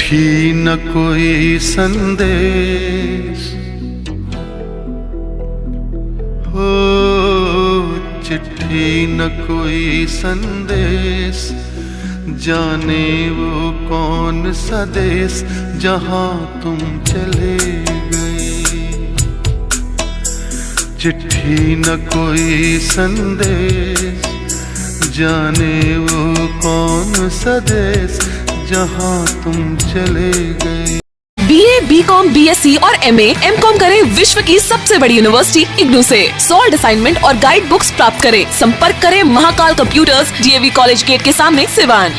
चिट्ठी न कोई संदेश हो, चिट्ठी न कोई संदेश, जाने वो कौन सा देश जहां तुम चले गए। चिट्ठी न कोई संदेश, जाने वो कौन सा देश जहां तुम चले गए। BA, BCom, BSc और MA, MCom करें विश्व की सबसे बड़ी यूनिवर्सिटी इग्नू से। सॉल्ड असाइनमेंट और गाइड बुक्स प्राप्त करें। संपर्क करें Mahakal computers, DAV college gate के सामने, Siwan.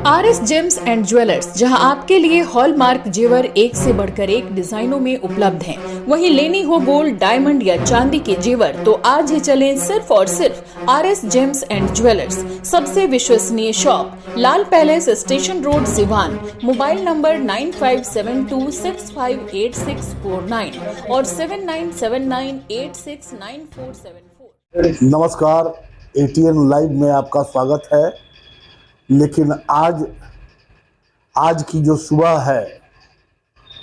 RS James and jewellers, जहां आपके लिए हॉलमार्क जेवर एक से बढ़कर एक डिजाइनों में उपलब्ध हैं। वहीं लेनी हो गोल्ड, डायमंड या चांदी के जेवर तो आज ही चलें सिर्फ और सिर्फ RS जेम्स एंड ज्वेलर्स। सबसे विश्वसनीय shop, Lal palace, station road, Siwan. Mobile number 9572658649 और 7979869474। नमस्कार, ATN लाइव में आपका स्वागत है। लेकिन आज की जो सुबह है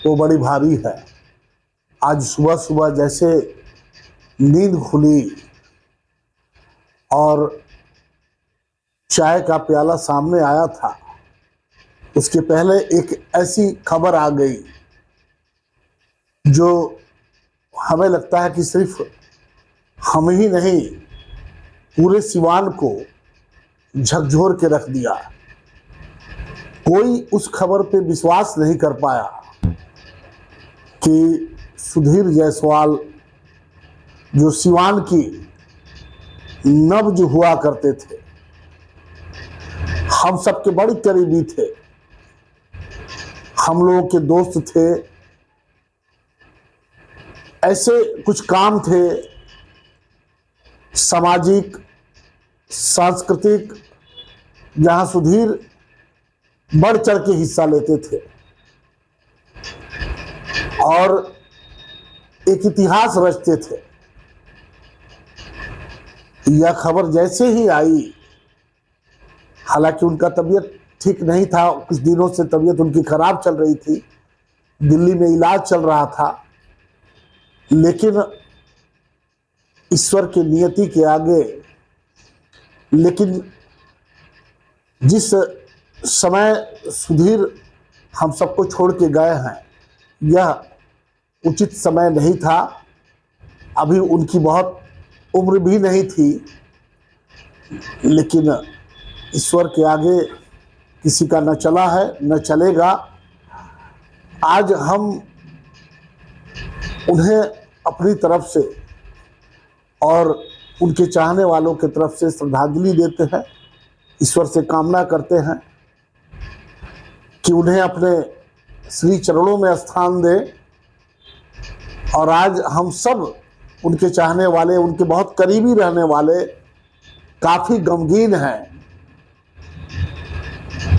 वो बड़ी भारी है। आज सुबह सुबह जैसे नींद खुली और चाय का प्याला सामने आया था, उसके पहले एक ऐसी खबर आ गई जो हमें लगता है कि सिर्फ हम ही नहीं, पूरे सिवान को झकझोर के रख दिया। कोई उस खबर पे विश्वास नहीं कर पाया कि सुधीर जायसवाल, जो सिवान की नब्ज हुआ करते थे, हम सबके बड़े करीबी थे, हम लोगों के दोस्त थे, ऐसे कुछ काम थे सामाजिक सांस्कृतिक जहां सुधीर बढ़ चढ़ के हिस्सा लेते थे और एक इतिहास रचते थे। यह खबर जैसे ही आई, हालांकि उनका तबीयत ठीक नहीं था, कुछ दिनों से तबीयत उनकी खराब चल रही थी, दिल्ली में इलाज चल रहा था, लेकिन ईश्वर की नियति के आगे, लेकिन जिस समय सुधीर हम सबको छोड़ के गए हैं, यह उचित समय नहीं था। अभी उनकी बहुत उम्र भी नहीं थी, लेकिन ईश्वर के आगे किसी का न चला है न चलेगा। आज हम उन्हें अपनी तरफ से और उनके चाहने वालों की तरफ से श्रद्धांजलि देते हैं, ईश्वर से कामना करते हैं कि उन्हें अपने श्री चरणों में स्थान दे। और आज हम सब उनके चाहने वाले, उनके बहुत करीबी रहने वाले काफ़ी गमगीन हैं।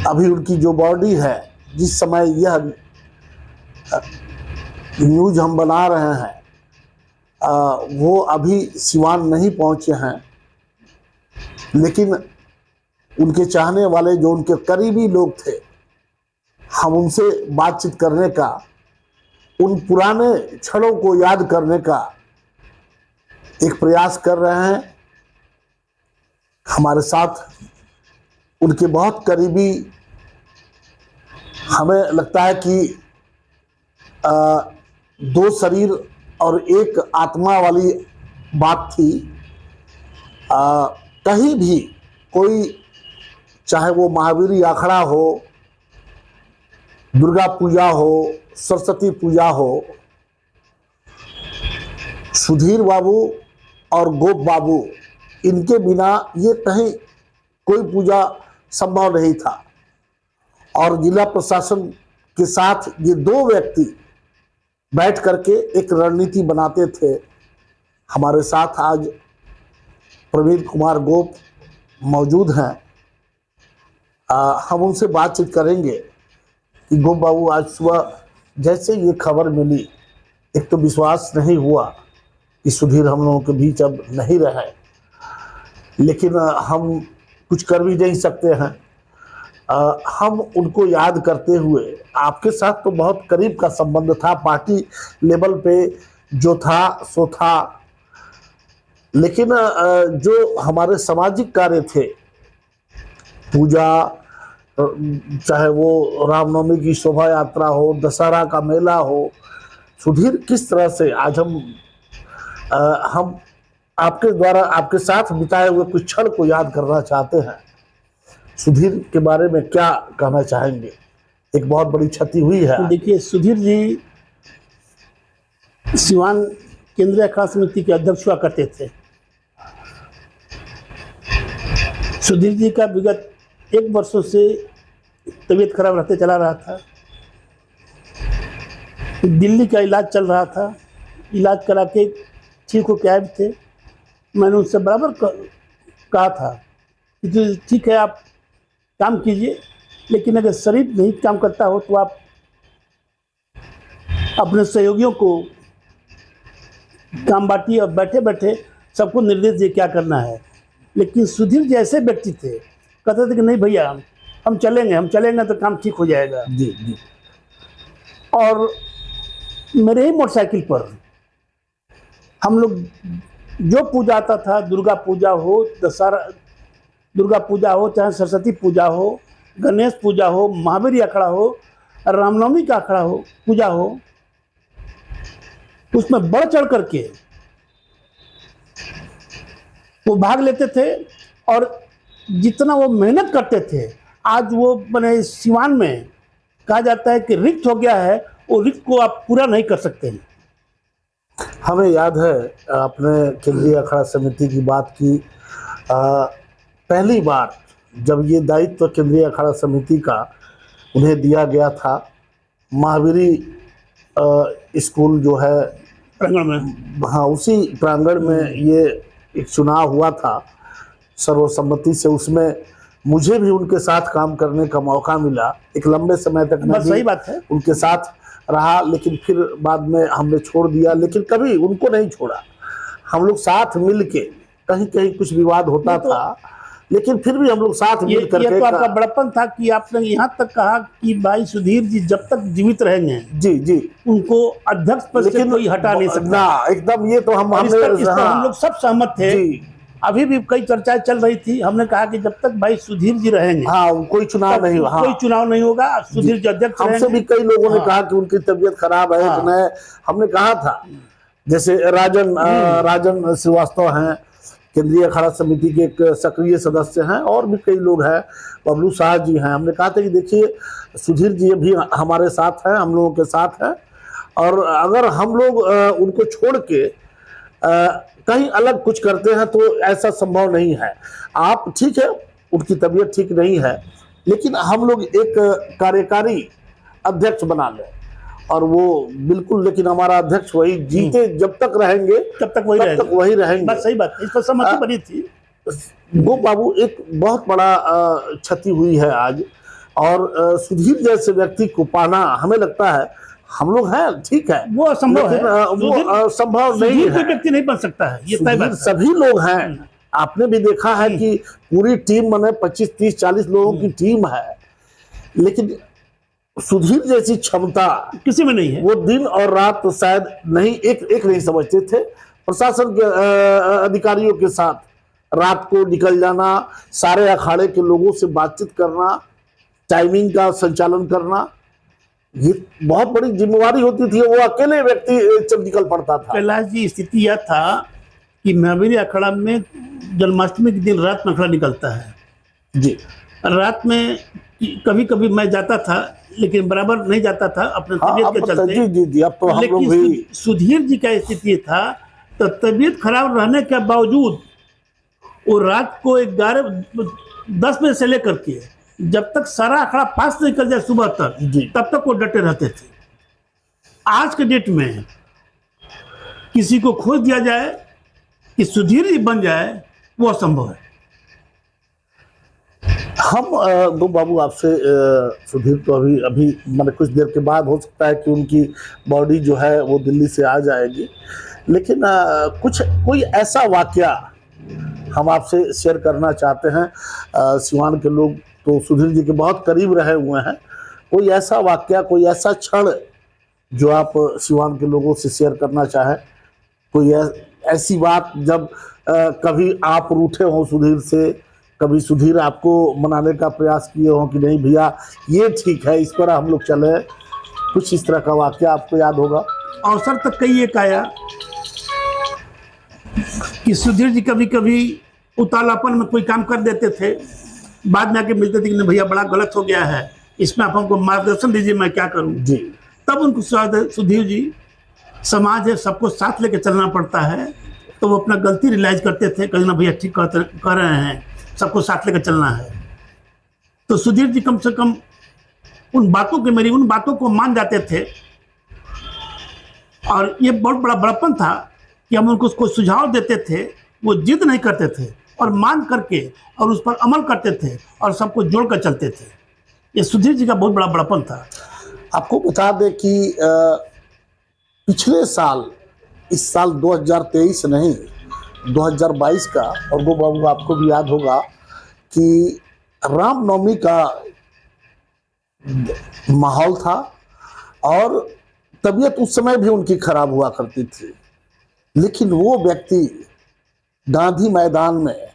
अभी उनकी जो बॉडी है, जिस समय यह न्यूज़ हम बना रहे हैं, वो अभी सिवान नहीं पहुंचे हैं, लेकिन उनके चाहने वाले, जो उनके करीबी लोग थे, हम उनसे बातचीत करने का, उन पुराने क्षणों को याद करने का एक प्रयास कर रहे हैं। हमारे साथ उनके बहुत करीबी, हमें लगता है कि दो शरीर और एक आत्मा वाली बात थी। कहीं भी कोई, चाहे वो महावीर अखाड़ा हो, दुर्गा पूजा हो, सरस्वती पूजा हो, सुधीर बाबू और गोप बाबू, इनके बिना ये कहीं कोई पूजा संभव नहीं था। और जिला प्रशासन के साथ ये दो व्यक्ति बैठ करके एक रणनीति बनाते थे। हमारे साथ आज प्रवीण कुमार गोप मौजूद हैं। हम उनसे बातचीत करेंगे कि गोप बाबू, आज सुबह जैसे ये खबर मिली, एक तो विश्वास नहीं हुआ कि सुधीर हम लोगों के बीच अब नहीं रहे, लेकिन हम कुछ कर भी नहीं सकते हैं। हम उनको याद करते हुए, आपके साथ तो बहुत करीब का संबंध था, पार्टी लेवल पे जो था सो था, लेकिन जो हमारे सामाजिक कार्य थे, पूजा, चाहे वो रामनवमी की शोभा यात्रा हो, दशहरा का मेला हो, सुधीर किस तरह से आज हम आपके द्वारा आपके साथ बिताए हुए कुछ क्षण को याद करना चाहते हैं। सुधीर के बारे में क्या कहना चाहेंगे? एक बहुत बड़ी क्षति हुई है। देखिए, सुधीर जी सिवान केंद्रीय अखाड़ा समिति के अध्यक्ष हुआ करते थे। सुधीर जी का विगत 1 वर्षों से तबीयत खराब रहते चला रहा था। दिल्ली का इलाज चल रहा था, इलाज करा के ठीक हो के आए थे। मैंने उनसे बराबर कहा था कि ठीक है, आप काम कीजिए, लेकिन अगर शरीर नहीं काम करता हो तो आप अपने सहयोगियों को काम बांटिए और बैठे बैठे सबको निर्देश दिए क्या करना है। लेकिन सुधीर जी ऐसे व्यक्ति थे, कहते थे कि नहीं भैया, हम चलेंगे तो काम ठीक हो जाएगा। जी जी। और मेरे ही मोटरसाइकिल पर हम लोग जो पूजा आता था, दुर्गा पूजा हो, दुर्गा पूजा हो, चाहे सरस्वती पूजा हो, गणेश पूजा हो, महावीर अखाड़ा हो, रामनवमी का अखाड़ा हो, पूजा हो, उसमें बढ़ चढ़ करके वो भाग लेते थे। और जितना वो मेहनत करते थे, आज वो मैंने सिवान में कहा जाता है कि रिक्त हो गया है, वो रिक्त को आप पूरा नहीं कर सकते हैं। हमें याद है आपने केंद्रीय अखाड़ा समिति की बात की। पहली बार जब ये दायित्व केंद्रीय अखाड़ा समिति का उन्हें दिया गया था, महावीरी स्कूल जो है प्रांगण में, हाँ, उसी प्रांगण में ये एक चुनाव हुआ था सर्वसम्मति से। उसमें मुझे भी उनके साथ काम करने का मौका मिला। एक लंबे समय तक मैं सही बात है, उनके साथ रहा, लेकिन फिर बाद में हमने छोड़ दिया। लेकिन कभी उनको नहीं छोड़ा, हम लोग साथ मिल के, कहीं कहीं कुछ विवाद होता था, लेकिन फिर भी हम लोग साथ मिल करके। ये तो आपका बड़प्पन था कि आपने यहाँ तक कहा कि भाई सुधीर जी जब तक जीवित रहेंगे, जी जी, उनको अध्यक्ष पद से कोई हटा नहीं सकता ना, एकदम। ये तो हम इस पर हम लोग सब सहमत थे। अभी भी कई चर्चाएं चल रही थी, हमने कहा कि जब तक भाई सुधीर जी रहेंगे, हाँ, कोई चुनाव नहीं, हाँ, कोई चुनाव नहीं होगा, सुधीर जी अध्यक्ष हमसे भी कई लोगों ने कहा कि उनकी तबीयत खराब है, हमने कहा था। जैसे राजन श्रीवास्तव हैं, केंद्रीय अखाड़ा समिति के एक सक्रिय सदस्य हैं, और भी कई लोग हैं, बबलू शाह जी हैं। हमने कहा था कि देखिए, सुधीर जी भी हमारे साथ हैं, हम लोगों के साथ हैं, और अगर हम लोग उनको छोड़ के कहीं अलग कुछ करते हैं तो ऐसा संभव नहीं है। आप ठीक है, उनकी तबीयत ठीक नहीं है, लेकिन हम लोग एक कार्यकारी अध्यक्ष बना लें, और वो बिल्कुल, लेकिन हमारा अध्यक्ष वही जीते जब तक रहेंगे तब तक वही रहेंगे। बस सही बात, इस पर सहमति बनी थी। गोप बाबू, एक बहुत बड़ा क्षति हुई है आज, और सुधीर जैसे व्यक्ति को पाना, हमें लगता है, हम लोग हैं, ठीक है, वो असंभव है, वो संभव नहीं है, कोई व्यक्ति नहीं बन सकता है, ये तय बात है। सभी लोग हैं। आपने भी देखा है कि पूरी टीम माने 25, 30, 40 लोगों की टीम है, लेकिन सुधीर जैसी क्षमता किसी में नहीं है। वो दिन और रात शायद नहीं, एक नहीं समझते थे। प्रशासन के अधिकारियों के साथ रात को निकल जाना, सारे अखाड़े के लोगों से बातचीत करना, टाइमिंग का संचालन करना, ये बहुत बड़ी जिम्मेवारी होती थी। वो अकेले व्यक्ति जब निकल पड़ता था। कैलाश जी, स्थिति यह था कि महावीर अखाड़ा में जन्माष्टमी के दिन रात में अखाड़ा निकलता है जी। रात में कभी कभी मैं जाता था, लेकिन बराबर नहीं जाता था अपने तबीयत के चलते। जी जी जी, अब तो हम लोग भी। सुधीर जी का स्थिति था, तो तबीयत खराब रहने के बावजूद वो रात को 10 बजे से लेकर के जब तक सारा अखाड़ा पास निकल जाए सुबह तक, तब तक वो डटे रहते थे। आज के डेट में किसी को खोज दिया जाए कि सुधीर जी बन जाए, वो असंभव है। हम दो बाबू आपसे सुधीर तो अभी मतलब कुछ देर के बाद हो सकता है कि उनकी बॉडी जो है वो दिल्ली से आ जाएगी, लेकिन कोई ऐसा वाकया हम आपसे शेयर करना चाहते हैं। सिवान के लोग तो सुधीर जी के बहुत करीब रहे हुए हैं। कोई ऐसा वाक्य, कोई ऐसा क्षण जो आप सिवान के लोगों से शेयर करना चाहें, कोई ऐसी बात जब कभी आप रूठे हों सुधीर से, कभी सुधीर आपको मनाने का प्रयास किए हों कि नहीं भैया ये ठीक है, इस पर हम लोग चले, कुछ इस तरह का वाक्य आपको याद होगा? अवसर तक कई एक आया कि सुधीर जी कभी कभी उतालापन में कोई काम कर देते थे, बाद में आके मिलते थे कि नहीं भैया बड़ा गलत हो गया है, इसमें आप हमको मार्गदर्शन दीजिए, मैं क्या करूं जी। तब उनको सुधीर जी, समाज है, सबको साथ लेके चलना पड़ता है, तो वो अपना गलती रियलाइज करते थे, कहना भैया ठीक कर रहे हैं, सबको साथ लेकर चलना है। तो सुधीर जी कम से कम उन बातों को मान जाते थे। और ये बहुत बड़ा बड़प्पन था कि हम उनको कोई सुझाव देते थे, वो जिद नहीं करते थे और मान करके और उस पर अमल करते थे और सबको जोड़ कर चलते थे। ये सुधीर जी का बहुत बड़ा बड़प्पन था। आपको बता दें कि पिछले साल, इस साल 2023 नहीं 2022 का, और वो बाबू आपको भी याद होगा कि रामनवमी का माहौल था और तबीयत उस समय भी उनकी खराब हुआ करती थी, लेकिन वो व्यक्ति गांधी मैदान में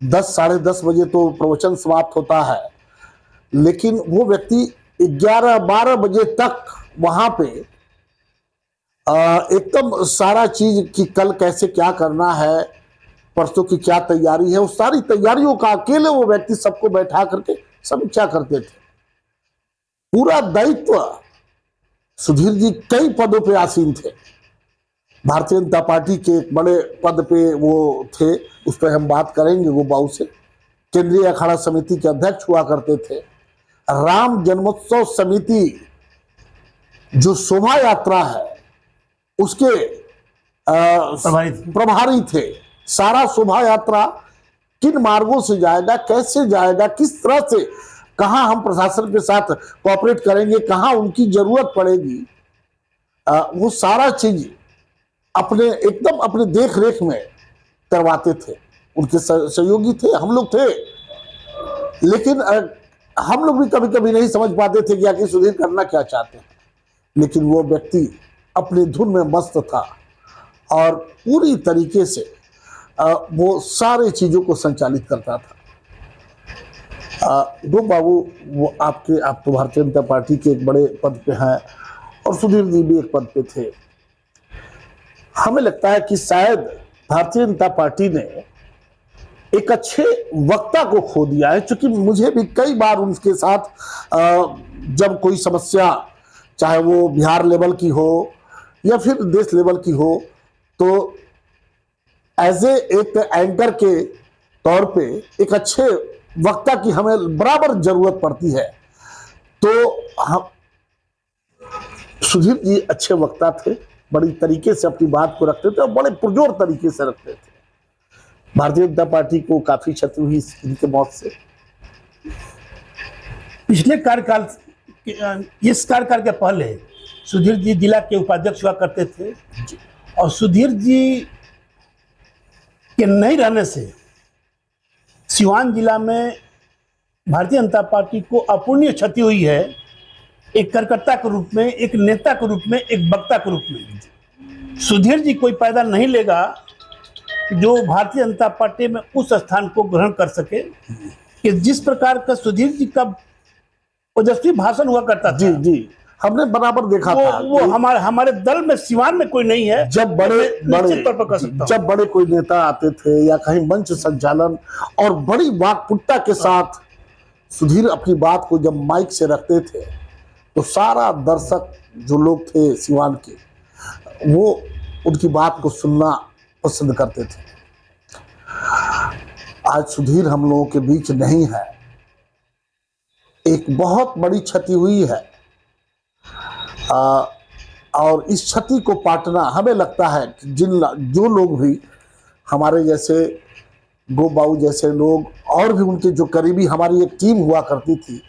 10 साढ़े 10 बजे तो प्रवचन समाप्त होता है, लेकिन वो व्यक्ति 11-12 बजे तक वहां पे एकदम सारा चीज कि कल कैसे क्या करना है, परसों की क्या तैयारी है, उस सारी तैयारियों का अकेले वो व्यक्ति सबको बैठा करके समीक्षा करते थे। पूरा दायित्व सुधीर जी कई पदों पे आसीन थे, भारतीय जनता पार्टी के एक बड़े पद पे वो थे, उस पर हम बात करेंगे वो बाबू से। केंद्रीय अखाड़ा समिति के अध्यक्ष हुआ करते थे। राम जन्मोत्सव समिति जो शोभा यात्रा है उसके प्रभारी थे। सारा शोभा यात्रा किन मार्गों से जाएगा, कैसे जाएगा, किस तरह से, कहां हम प्रशासन के साथ कोऑपरेट करेंगे, कहां उनकी जरूरत पड़ेगी, वो सारा चीज एकदम अपने देख रेख में करवाते थे। उनके सहयोगी थे, हम लोग थे, लेकिन हम लोग भी कभी कभी नहीं समझ पाते थे कि आखिर सुधीर करना क्या चाहते हैं, लेकिन वो व्यक्ति अपने धुन में मस्त था और पूरी तरीके से वो सारे चीजों को संचालित करता था। दो बाबू, वो आप तो भारतीय जनता पार्टी के एक बड़े पद पे हैं और सुधीर जी भी एक पद पे थे। हमें लगता है कि शायद भारतीय जनता पार्टी ने एक अच्छे वक्ता को खो दिया है, क्योंकि मुझे भी कई बार उनके साथ जब कोई समस्या, चाहे वो बिहार लेवल की हो या फिर देश लेवल की हो, तो एज एक एंकर के तौर पे एक अच्छे वक्ता की हमें बराबर जरूरत पड़ती है। तो हम सुधीर जी अच्छे वक्ता थे, बड़ी तरीके से अपनी बात को रखते थे और बड़े पुरजोर तरीके से रखते थे। भारतीय जनता पार्टी को काफी क्षति हुई इनके मौत से। पिछले कार्यकाल, इस कार्यकाल के पहले सुधीर जी जिला के उपाध्यक्ष हुआ करते थे और सुधीर जी के नहीं रहने से सिवान जिला में भारतीय जनता पार्टी को अपूरणीय क्षति हुई है, एक कार्यकर्ता के रूप में, एक नेता के रूप में, एक वक्ता के रूप में। सुधीर जी कोई पैदा नहीं लेगा जो भारतीय जनता पार्टी में उस स्थान को ग्रहण कर सके कि जिस प्रकार का सुधीर जी का ओजस्वी भाषण हुआ करता था। जी जी, हमने बराबर देखा था। वो हमारे दल में, सिवान में कोई नहीं है। जब बड़े कोई नेता आते थे या कहीं मंच संचालन और बड़ी वाक्पुटता के साथ सुधीर अपनी बात को जब माइक से रखते थे, तो सारा दर्शक जो लोग थे सिवान के, वो उनकी बात को सुनना पसंद करते थे। आज सुधीर हम लोगों के बीच नहीं है, एक बहुत बड़ी क्षति हुई है। और इस क्षति को पाटना, हमें लगता है कि जो लोग भी हमारे जैसे गोबाऊ जैसे लोग और भी उनके जो करीबी हमारी एक टीम हुआ करती थी,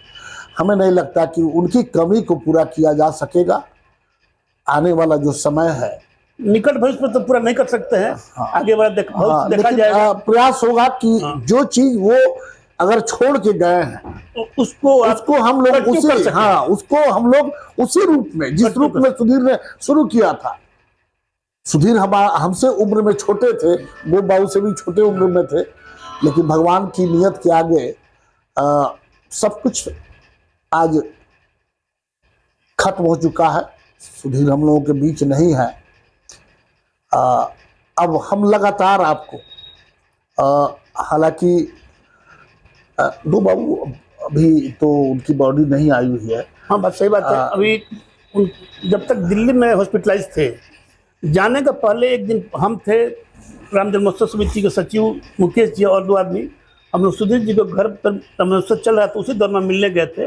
हमें नहीं लगता कि उनकी कमी को पूरा किया जा सकेगा। आने वाला जो समय है, निकट भविष्य में तो पूरा नहीं कर सकते हैं। आगे वाला देखा जाएगा। प्रयास होगा कि जो चीज वो अगर छोड़ के गए हैं तो उसको उसको हम लोग continue कर उसी सकें। हाँ उसको हम लोग उसी रूप में जिस रूप में सुधीर ने शुरू किया था। सुधीर हमसे उम्र में छोटे थे, वो बाबू से भी छोटे उम्र में थे, लेकिन भगवान की नियत के आगे सब कुछ आज खत्म हो चुका है। सुधीर हम लोगों के बीच नहीं है। अब हम लगातार आपको हालांकि दो बाबू अभी तो उनकी बॉडी नहीं आई हुई है। हाँ बात सही बात है। अभी जब तक दिल्ली में हॉस्पिटलाइज थे, जाने का पहले एक दिन हम थे, राम जन्मोत्सव समिति के सचिव मुकेश जी और 2 आदमी, हम लोग सुधीर जी को घर पर जन्मोत्सव चल रहा था, उसी दौरान मिलने गए थे।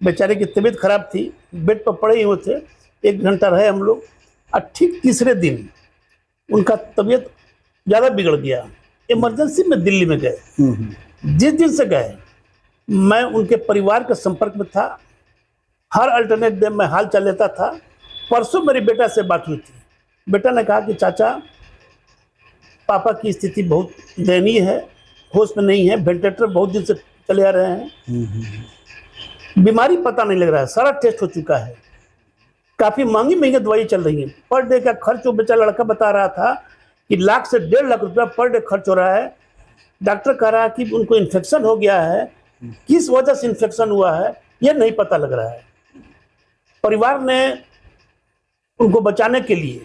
बेचारे की तबीयत खराब थी, बेड पर पड़े ही हुए थे। 1 घंटा रहे हम लोग, और ठीक तीसरे दिन उनका तबीयत ज़्यादा बिगड़ गया। इमरजेंसी में दिल्ली में गए। जिस दिन से गए मैं उनके परिवार के संपर्क में था, हर अल्टरनेट डे में हाल चाल लेता था। परसों मेरी बेटा से बात हुई थी। बेटा ने कहा कि चाचा पापा की स्थिति बहुत दयनीय है, होश में नहीं है, वेंटिलेटर बहुत दिन से चले आ रहे हैं, बीमारी पता नहीं लग रहा है, सारा टेस्ट हो चुका है, काफ़ी महंगी दवाई चल रही है, पर डे का खर्च वो बेचारा लड़का बता रहा था कि लाख से 1.5 लाख रुपया पर डे खर्च हो रहा है। डॉक्टर कह रहा है कि उनको इन्फेक्शन हो गया है, किस वजह से इन्फेक्शन हुआ है यह नहीं पता लग रहा है। परिवार ने उनको बचाने के लिए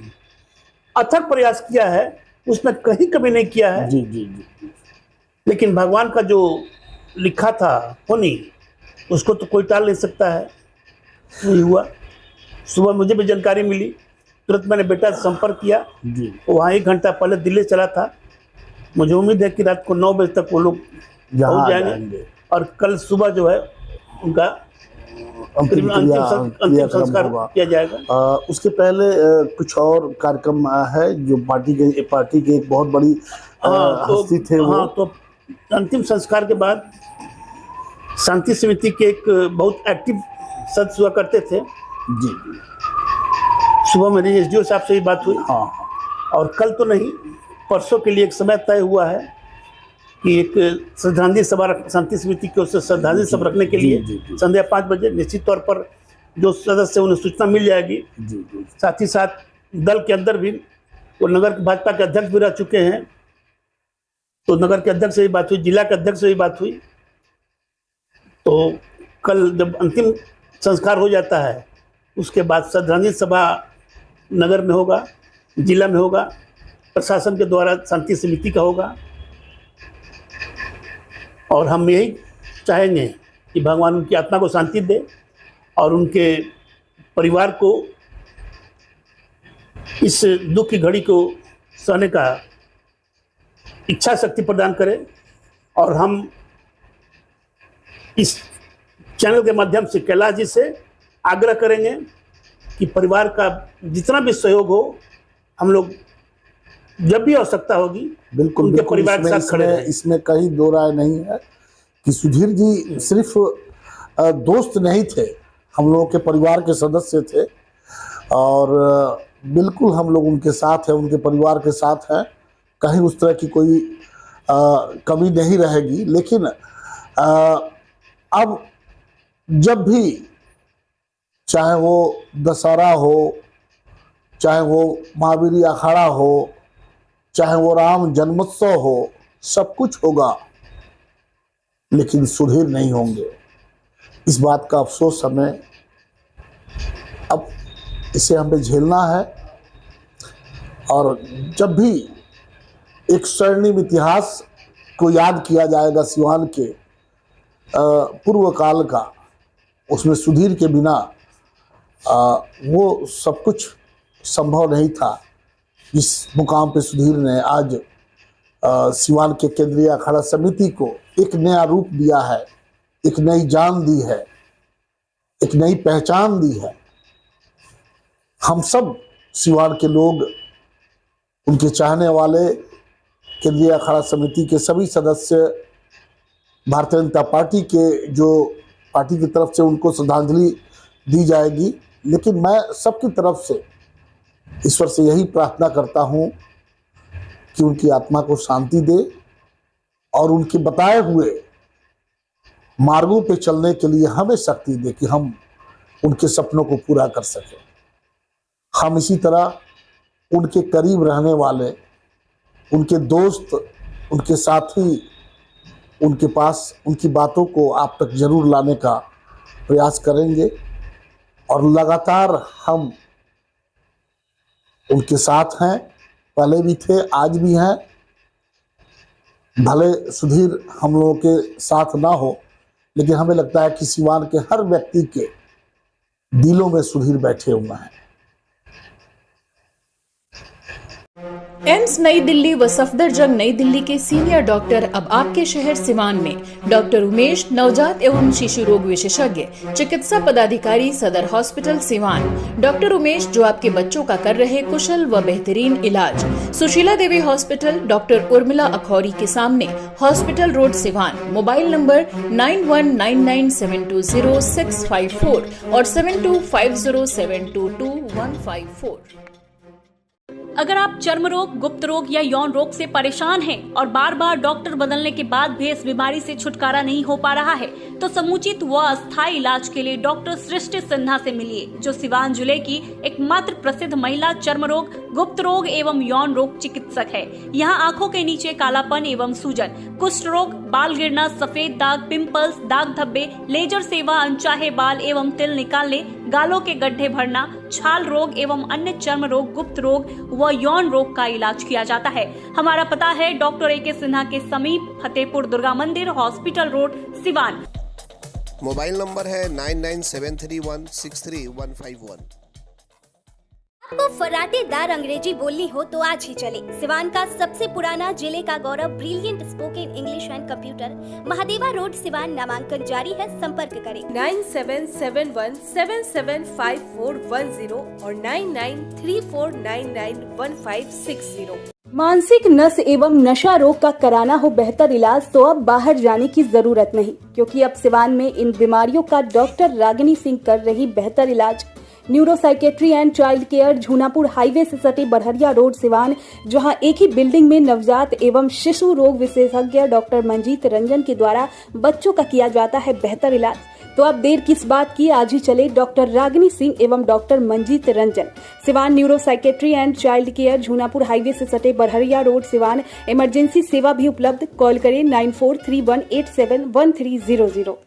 अथक प्रयास किया है, उसमें कहीं कमी नहीं किया है। जी जी जी। लेकिन भगवान का जो लिखा था होनी, उसको तो कोई टाल नहीं सकता है। नहीं हुआ। सुबह मुझे भी जानकारी मिली, तुरंत मैंने बेटा से संपर्क किया। जी। वहाँ 1 घंटा पहले दिल्ली चला था। मुझे उम्मीद है कि रात को 9 बजे तक वो लोग यहाँ पहुँच जाएंगे। जाएंगे और कल सुबह जो है उनका अंतिम अंतिम संस्कार होगा। किया जाएगा। उसके पहले कुछ और कार्यक्रम है जो पार्टी के एक बहुत बड़ी हस्ती थे वो। हाँ, तो अंतिम संस्कार के बाद शांति समिति के एक बहुत एक्टिव सदस्य हुआ करते थे। जी। सुबह मेरी एसडीओ साहब से ही बात हुई। हाँ। और कल तो नहीं, परसों के लिए एक समय तय हुआ है कि एक श्रद्धांजलि सभा शांति समिति की ओर से श्रद्धांजलि सभा रखने के लिए जी। संध्या 5 बजे निश्चित तौर पर जो सदस्य उन्हें सूचना मिल जाएगी। जी जी। साथ ही साथ दल के अंदर भी वो नगर भाजपा के अध्यक्ष भी रह चुके हैं, तो नगर के अध्यक्ष से भी बात हुई, जिला के अध्यक्ष से भी बात हुई। तो कल जब अंतिम संस्कार हो जाता है, उसके बाद श्रद्धांजलि सभा नगर में होगा, जिला में होगा, प्रशासन के द्वारा शांति समिति का होगा। और हम यही चाहेंगे कि भगवान उनकी आत्मा को शांति दे और उनके परिवार को इस दुख की घड़ी को सहने का इच्छा शक्ति प्रदान करे। और हम इस चैनल के माध्यम से कैलाश जी से आग्रह करेंगे कि परिवार का जितना भी सहयोग हो, हम लोग जब भी आवश्यकता होगी बिल्कुल उनके बिल्कुल। परिवार के साथ खड़े रहें। इसमें कहीं दो राय नहीं है कि सुधीर जी सिर्फ दोस्त नहीं थे, हम लोगों के परिवार के सदस्य थे। और बिल्कुल हम लोग उनके साथ हैं, उनके परिवार के साथ हैं, कहीं उस तरह की कोई कमी नहीं रहेगी। लेकिन अब जब भी, चाहे वो दशहरा हो, चाहे वो महावीर अखाड़ा हो, चाहे वो राम जन्मोत्सव हो, सब कुछ होगा, लेकिन सुधीर नहीं होंगे। इस बात का अफसोस हमें अब इसे हमें झेलना है। और जब भी एक स्वर्णिम इतिहास को याद किया जाएगा सिवान के पूर्व काल का, उसमें सुधीर के बिना वो सब कुछ संभव नहीं था। इस मुकाम पे सुधीर ने आज सिवान के केंद्रीय अखाड़ा समिति को एक नया रूप दिया है, एक नई जान दी है, एक नई पहचान दी है। हम सब सिवान के लोग, उनके चाहने वाले, केंद्रीय अखाड़ा समिति के सभी सदस्य, भारतीय जनता पार्टी के जो पार्टी की तरफ से उनको श्रद्धांजलि दी जाएगी। लेकिन मैं सबकी तरफ से ईश्वर से यही प्रार्थना करता हूँ कि उनकी आत्मा को शांति दे और उनके बताए हुए मार्गों पे चलने के लिए हमें शक्ति दे कि हम उनके सपनों को पूरा कर सकें। हम इसी तरह उनके करीब रहने वाले, उनके दोस्त, उनके साथी, उनके पास उनकी बातों को आप तक जरूर लाने का प्रयास करेंगे और लगातार हम उनके साथ हैं, पहले भी थे, आज भी हैं। भले सुधीर हम लोगों के साथ ना हो, लेकिन हमें लगता है कि सिवान के हर व्यक्ति के दिलों में सुधीर बैठे हुए हैं। एम्स नई दिल्ली व सफदरजंग नई दिल्ली के सीनियर डॉक्टर अब आपके शहर सिवान में। डॉक्टर उमेश, नवजात एवं शिशु रोग विशेषज्ञ, चिकित्सा पदाधिकारी, सदर हॉस्पिटल सिवान। डॉक्टर उमेश जो आपके बच्चों का कर रहे कुशल व बेहतरीन इलाज। सुशीला देवी हॉस्पिटल, डॉक्टर उर्मिला अखौरी के सामने, hospital road Siwan. Mobile number 9199720654 और 7250722154। अगर आप चर्म रोग, गुप्त रोग या यौन रोग से परेशान हैं और बार बार डॉक्टर बदलने के बाद भी इस बीमारी से छुटकारा नहीं हो पा रहा है, तो समुचित व अस्थायी इलाज के लिए डॉक्टर सृष्टि सिन्हा से मिलिए, जो सिवान जिले की एकमात्र प्रसिद्ध महिला चर्म रोग, गुप्त रोग एवं यौन रोग चिकित्सक है। यहाँ आंखों के नीचे कालापन एवं सूजन, कुष्ठ रोग, बाल गिरना, सफेद दाग, पिंपल्स, दाग धब्बे, लेजर सेवा, अनचाहे बाल एवं तिल निकालने, गालों के गड्ढे भरना, छाल रोग एवं अन्य चर्म रोग, गुप्त रोग व यौन रोग का इलाज किया जाता है। हमारा पता है डॉक्टर ए के सिन्हा के समीप, फतेहपुर दुर्गा मंदिर, hospital road, Siwan. Mobile number है 9973163151। आपको फराटेदार अंग्रेजी बोलनी हो तो आज ही चले सिवान का सबसे पुराना, जिले का गौरव, brilliant spoken English and computer, Mahadeva road Siwan. नामांकन जारी है, संपर्क करें 9771775410 और 9934991560। मानसिक नस एवं नशा रोग का कराना हो बेहतर इलाज तो अब बाहर जाने की जरूरत नहीं, क्योंकि अब सिवान में इन बीमारियों का डॉक्टर रागिनी सिंह कर रही बेहतर इलाज। न्यूरोसाइकेट्री and child care, Jhunapur highway से सटे बरहरिया रोड सिवान, जहां एक ही बिल्डिंग में नवजात एवं शिशु रोग विशेषज्ञ डॉक्टर मंजीत रंजन के द्वारा बच्चों का किया जाता है बेहतर इलाज। तो अब देर किस बात की, आज ही चले डॉक्टर रागिनी सिंह एवं doctor Manjit Ranjan, Siwan. Neuropsychiatry and child care, Jhunapur highway से सटे बरहरिया रोड सिवान। इमरजेंसी सेवा भी उपलब्ध। कॉल करें 9431871300।